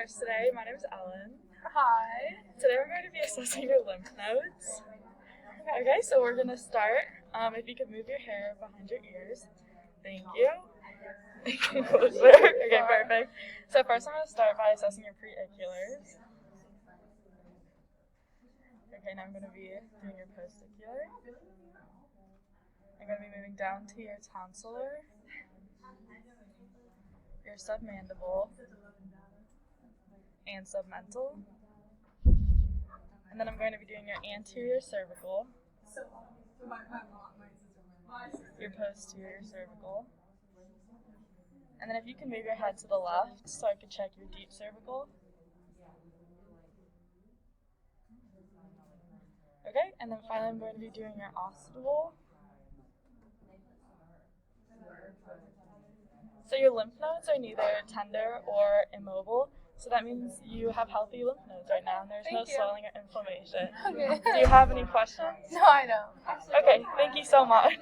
course today. My name is Ellen. Hi. Today we're going to be assessing your lymph nodes. Okay, so we're going to start. If you could move your hair behind your ears. Thank you. Closer. Okay, perfect. So first I'm going to start by assessing your preauriculars. Okay, now I'm going to be doing your postacular. I'm going to be moving down to your tonsillar, your submandible, and submental. And then I'm going to be doing your anterior cervical, your posterior cervical. And then if you can move your head to the left so I can check your deep cervical. Okay, and then finally I'm going to be doing your occipital. So your lymph nodes are neither tender or immobile, so that means you have healthy lymph nodes right now and there's no swelling or inflammation. Okay. Do you have any questions? No, I don't. Okay, thank you so much.